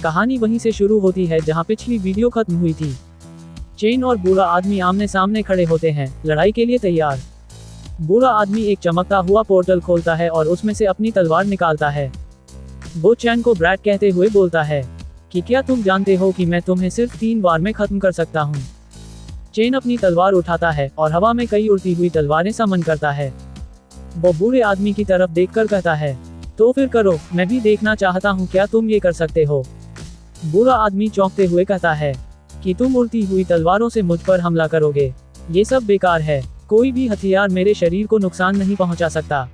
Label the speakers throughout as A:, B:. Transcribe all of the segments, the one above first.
A: कहानी वहीं से शुरू होती है जहां पिछली वीडियो खत्म हुई थी। चेन और बूढ़ा आदमी आमने सामने खड़े होते हैं, लड़ाई के लिए तैयार। बूढ़ा आदमी एक चमकता हुआ पोर्टल खोलता है और उसमें से अपनी तलवार निकालता है। वो चैन को ब्रैड कहते हुए बोलता है कि क्या तुम जानते हो कि मैं तुम्हें सिर्फ 3 बार में खत्म कर सकता हूँ। चेन अपनी तलवार उठाता है और हवा में कई उड़ती हुई तलवारें समन करता है। वो बूढ़े आदमी की तरफ देखकर कहता है, तो फिर करो, मैं भी देखना चाहता हूँ क्या तुम ये कर सकते हो। बूढ़ा आदमी चौंकते हुए कहता है कि तुम उड़ती हुई तलवारों से मुझ पर हमला करोगे, ये सब बेकार है, कोई भी हथियार मेरे शरीर को नुकसान नहीं पहुंचा सकता।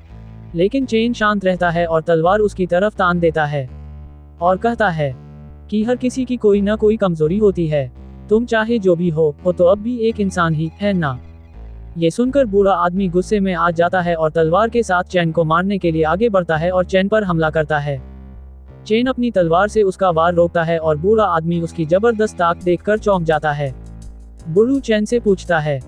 A: लेकिन चेन शांत रहता है और तलवार उसकी तरफ तान देता है और कहता है कि हर किसी की कोई न कोई कमजोरी होती है, तुम चाहे जो भी हो तो अब भी एक इंसान ही है ना। ये सुनकर बूढ़ा आदमी गुस्से में आ जाता है और तलवार के साथ चैन को मारने के लिए आगे बढ़ता है और चैन पर हमला करता है। चेन अपनी तलवार से उसका वार रोकता है और बूढ़ा आदमी उसकी जबरदस्त ताकत देखकर चौंक जाता है। बूढ़ू चैन से पूछता है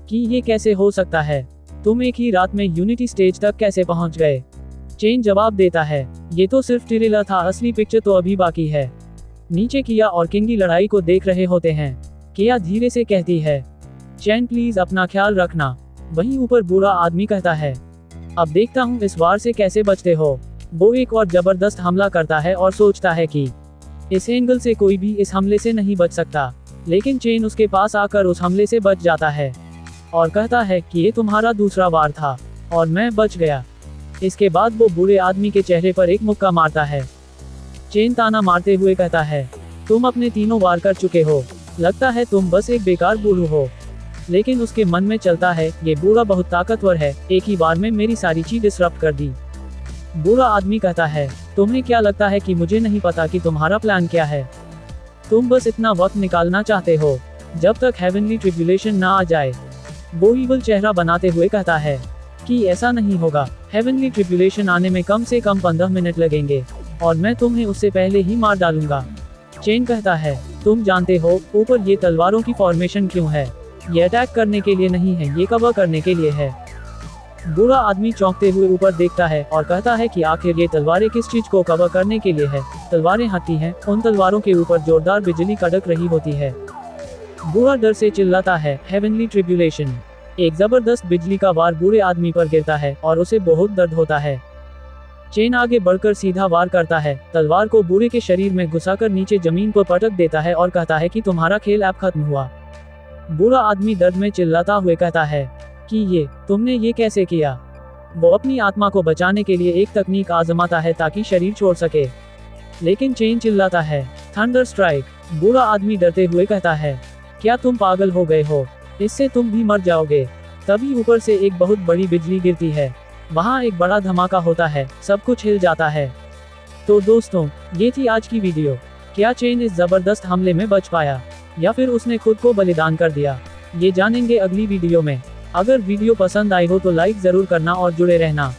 A: कि ये कैसे हो सकता है, तुम एक ही रात में यूनिटी स्टेज तक कैसे पहुंच गए। चेन जवाब देता है, ये तो सिर्फ ट्रेलर था, असली पिक्चर तो अभी बाकी है। नीचे किया और किंग लड़ाई को देख रहे होते हैं। किया धीरे से कहती है, चैन प्लीज अपना ख्याल रखना। वहीं ऊपर बूढ़ा आदमी कहता है, अब देखता हूँ इस वार से कैसे बचते हो। वो एक और जबरदस्त हमला करता है और सोचता है कि इस एंगल से कोई भी इस हमले से नहीं बच सकता, लेकिन चेन उसके पास आकर उस हमले से बच जाता है और कहता है कि ये तुम्हारा दूसरा वार था और मैं बच गया। इसके बाद वो बूढ़े आदमी के चेहरे पर एक मुक्का मारता है। चेन ताना मारते हुए कहता है, तुम अपने 3 वार कर चुके हो, लगता है तुम बस एक बेकार बूढ़ू हो। लेकिन उसके मन में चलता है, ये बूढ़ा बहुत ताकतवर है, एक ही बार में मेरी सारी चीज डिसरप्ट कर दी। बूढ़ा आदमी कहता है, तुम्हें क्या लगता है कि मुझे नहीं पता कि तुम्हारा प्लान क्या है। तुम बस इतना वक्त निकालना चाहते हो जब तक हेवनली ट्रिब्यूलेशन ना आ जाए। वो ईवल चेहरा बनाते हुए कहता है कि ऐसा नहीं होगा, हेवनली ट्रिब्यूलेशन आने में कम से कम 15 मिनट लगेंगे और मैं तुम्हें उससे पहले ही मार डालूंगा। चेन कहता है, तुम जानते हो ऊपर ये तलवारों की फॉर्मेशन क्यों है, ये अटैक करने के लिए नहीं है, ये कवर करने के लिए है। बूढ़ा आदमी चौंकते हुए ऊपर देखता है और कहता है कि आखिर ये तलवारें किस चीज को कवर करने के लिए है। तलवारें हटती हैं, उन तलवारों के ऊपर जोरदार बिजली कड़क रही होती है। बूढ़ा डर से चिल्लाता है, हेवनली ट्रिब्यूलेशन। एक जबरदस्त बिजली का वार बूढ़े आदमी पर गिरता है और उसे बहुत दर्द होता है। चेन आगे बढ़कर सीधा वार करता है, तलवार को बूढ़े के शरीर में घुसाकर नीचे जमीन पर पटक देता है और कहता है कि तुम्हारा खेल अब खत्म हुआ। बूढ़ा आदमी दर्द में चिल्लाता हुए कहता है कि तुमने ये कैसे किया। वो अपनी आत्मा को बचाने के लिए एक तकनीक आजमाता है ताकि शरीर छोड़ सके, लेकिन चेन चिल्लाता है, थंडर स्ट्राइक। बूढ़ा आदमी डरते हुए कहता है, क्या तुम पागल हो गए हो, इससे तुम भी मर जाओगे। तभी ऊपर से एक बहुत बड़ी बिजली गिरती है, वहाँ एक बड़ा धमाका होता है, सब कुछ हिल जाता है। तो दोस्तों, ये थी आज की वीडियो। क्या चेन इस जबरदस्त हमले में बच पाया या फिर उसने खुद को बलिदान कर दिया, ये जानेंगे अगली वीडियो में। अगर वीडियो पसंद आई हो तो लाइक जरूर करना और जुड़े रहना।